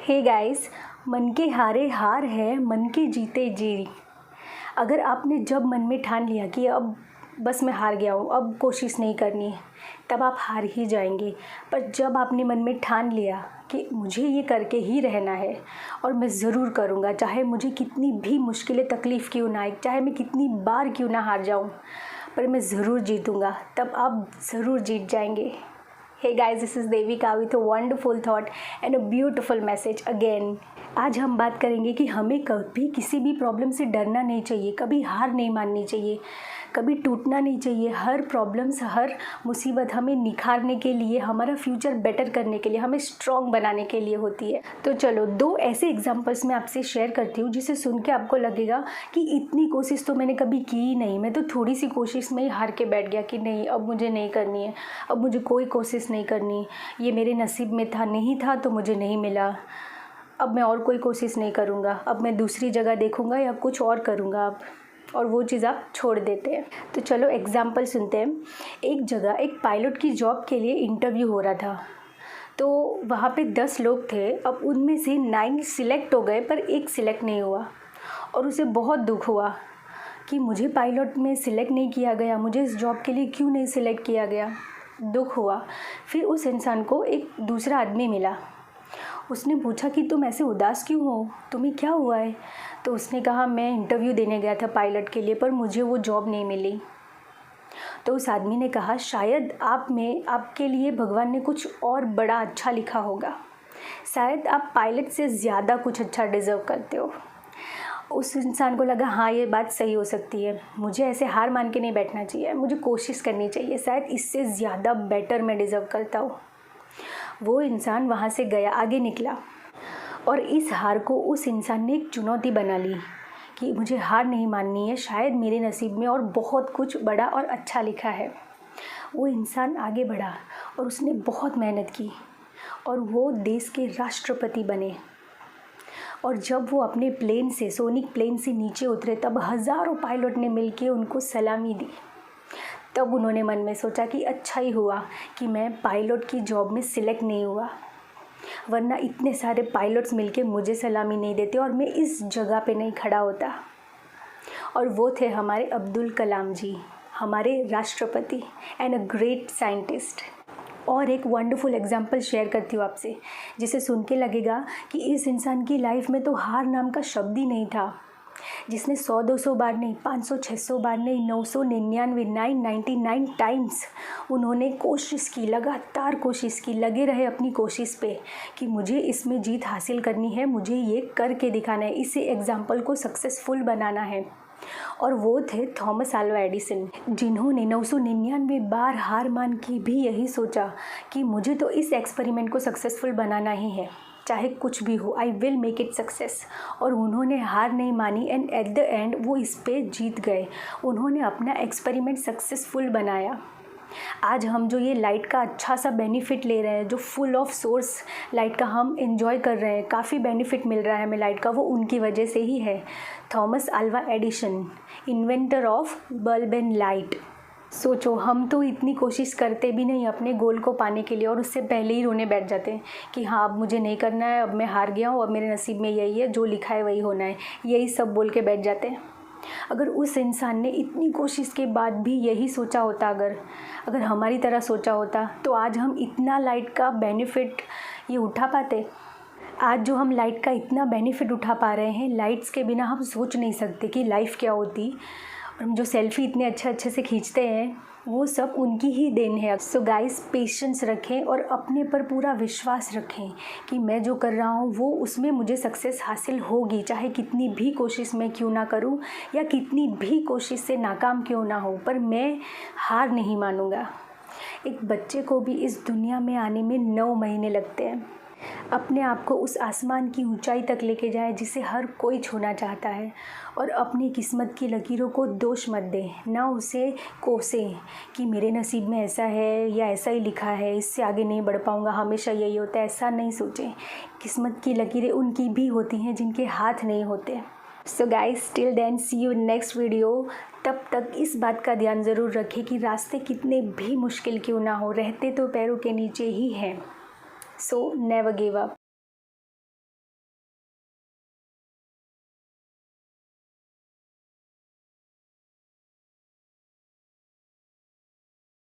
Hey guys, मन के हारे हार है, मन के जीते जीत। अगर आपने जब मन में ठान लिया कि अब बस मैं हार गया हूँ, अब कोशिश नहीं करनी है, तब आप हार ही जाएंगे। पर जब आपने मन में ठान लिया कि मुझे ये करके ही रहना है और मैं ज़रूर करूँगा, चाहे मुझे कितनी भी मुश्किलें तकलीफ़ क्यों ना आए, चाहे मैं कितनी बार क्यों ना हार जाऊँ, पर मैं ज़रूर जीतूँगा, तब आप ज़रूर जीत जाएंगे। Hey guys, this is Devika with a wonderful thought and a beautiful message again. आज हम बात करेंगे कि हमें कभी किसी भी प्रॉब्लम से डरना नहीं चाहिए, कभी हार नहीं माननी चाहिए, कभी टूटना नहीं चाहिए। हर प्रॉब्लम्स, हर मुसीबत हमें निखारने के लिए, हमारा फ्यूचर बेटर करने के लिए, हमें स्ट्रॉन्ग बनाने के लिए होती है। तो चलो 2 ऐसे एग्जांपल्स मैं आपसे शेयर करती हूँ जिसे सुन के आपको लगेगा कि इतनी कोशिश तो मैंने कभी की ही नहीं, मैं तो थोड़ी सी कोशिश में ही हार के बैठ गया कि नहीं, अब मुझे नहीं करनी है, अब मुझे कोई कोशिश नहीं करनी, ये मेरे नसीब में था, नहीं था तो मुझे नहीं मिला, अब मैं और कोई कोशिश नहीं करूँगा, अब मैं दूसरी जगह देखूँगा या कुछ और करूँगा अब, और वो चीज़ आप छोड़ देते हैं। तो चलो एग्जाम्पल सुनते हैं। एक जगह एक पायलट की जॉब के लिए इंटरव्यू हो रहा था, तो वहाँ पे 10 लोग थे। अब उनमें से 9 सिलेक्ट हो गए पर एक सिलेक्ट नहीं हुआ, और उसे बहुत दुख हुआ कि मुझे पायलट में सिलेक्ट नहीं किया गया, मुझे इस जॉब के लिए क्यों नहीं सिलेक्ट किया गया। दुख हुआ। फिर उस इंसान को एक दूसरा आदमी मिला। उसने पूछा कि तुम ऐसे उदास क्यों हो, तुम्हें क्या हुआ है। तो उसने कहा मैं इंटरव्यू देने गया था पायलट के लिए, पर मुझे वो जॉब नहीं मिली। तो उस आदमी ने कहा शायद आप में, आपके लिए भगवान ने कुछ और बड़ा अच्छा लिखा होगा, शायद आप पायलट से ज़्यादा कुछ अच्छा डिज़र्व करते हो। उस इंसान को लगा हाँ, ये बात सही हो सकती है, मुझे ऐसे हार मान के नहीं बैठना चाहिए, मुझे कोशिश करनी चाहिए, शायद इससे ज़्यादा बेटर मैं डिज़र्व करता हूँ। वो इंसान वहाँ से गया, आगे निकला, और इस हार को उस इंसान ने एक चुनौती बना ली कि मुझे हार नहीं माननी है, शायद मेरे नसीब में और बहुत कुछ बड़ा और अच्छा लिखा है। वो इंसान आगे बढ़ा और उसने बहुत मेहनत की और वो देश के राष्ट्रपति बने। और जब वो अपने प्लेन से, सोनिक प्लेन से नीचे उतरे, तब हज़ारों पायलट ने मिलके उनको सलामी दी। तब उन्होंने मन में सोचा कि अच्छा ही हुआ कि मैं पायलट की जॉब में सिलेक्ट नहीं हुआ, वरना इतने सारे पायलट्स मिलके मुझे सलामी नहीं देते और मैं इस जगह पे नहीं खड़ा होता। और वो थे हमारे अब्दुल कलाम जी, हमारे राष्ट्रपति एंड अ ग्रेट साइंटिस्ट। और एक वंडरफुल एग्जांपल शेयर करती हूँ आपसे, जिसे सुन के लगेगा कि इस इंसान की लाइफ में तो हार नाम का शब्द ही नहीं था, जिसने 100-200 बार नहीं, 500-600 बार नहीं, 999 999 टाइम्स उन्होंने कोशिश की, लगातार कोशिश की, लगे रहे अपनी कोशिश पे कि मुझे इसमें जीत हासिल करनी है, मुझे ये करके दिखाना है, इसे एग्जाम्पल को सक्सेसफुल बनाना है। और वो थे थॉमस अल्वा एडिसन, जिन्होंने 999 बार हार मान के भी यही सोचा कि मुझे तो इस एक्सपेरिमेंट को सक्सेसफुल बनाना ही है, चाहे कुछ भी हो, I will make it success. और उन्होंने हार नहीं मानी एंड एट द एंड वो इस पे जीत गए। उन्होंने अपना एक्सपेरिमेंट सक्सेसफुल बनाया। आज हम जो ये लाइट का अच्छा सा बेनिफिट ले रहे हैं, जो फुल ऑफ सोर्स लाइट का हम एंजॉय कर रहे हैं, काफ़ी बेनिफिट मिल रहा है हमें लाइट का, वो उनकी वजह से ही है। Thomas Alva Edison, inventor of bulb and light. सोचो, हम तो इतनी कोशिश करते भी नहीं अपने गोल को पाने के लिए, और उससे पहले ही रोने बैठ जाते हैं कि हाँ, अब मुझे नहीं करना है, अब मैं हार गया हूँ, अब मेरे नसीब में यही है, जो लिखा है वही होना है, यही सब बोल के बैठ जाते हैं। अगर उस इंसान ने इतनी कोशिश के बाद भी यही सोचा होता, अगर हमारी तरह सोचा होता, तो आज हम इतना लाइट का बेनिफिट ये उठा पाते। आज जो हम लाइट का इतना बेनिफिट उठा पा रहे हैं, लाइट्स के बिना हम सोच नहीं सकते कि लाइफ क्या होती। और हम जो सेल्फ़ी इतने अच्छे से खींचते हैं, वो सब उनकी ही देन है। सो गाइस, पेशेंस रखें और अपने पर पूरा विश्वास रखें कि मैं जो कर रहा हूँ वो, उसमें मुझे सक्सेस हासिल होगी, चाहे कितनी भी कोशिश मैं क्यों ना करूँ या कितनी भी कोशिश से नाकाम क्यों ना हो, पर मैं हार नहीं मानूँगा। एक बच्चे को भी इस दुनिया में आने में 9 महीने लगते हैं। अपने आप को उस आसमान की ऊंचाई तक लेके जाए जिसे हर कोई छूना चाहता है, और अपनी किस्मत की लकीरों को दोष मत दें, ना उसे कोसें कि मेरे नसीब में ऐसा है या ऐसा ही लिखा है, इससे आगे नहीं बढ़ पाऊँगा, हमेशा यही होता है, ऐसा नहीं सोचें। किस्मत की लकीरें उनकी भी होती हैं जिनके हाथ नहीं होते। So guys, till then see you next video. तब तक इस बात का ध्यान ज़रूर रखें कि रास्ते कितने भी मुश्किल क्यों ना हो, रहते तो पैरों के नीचे ही हैं। So never give up.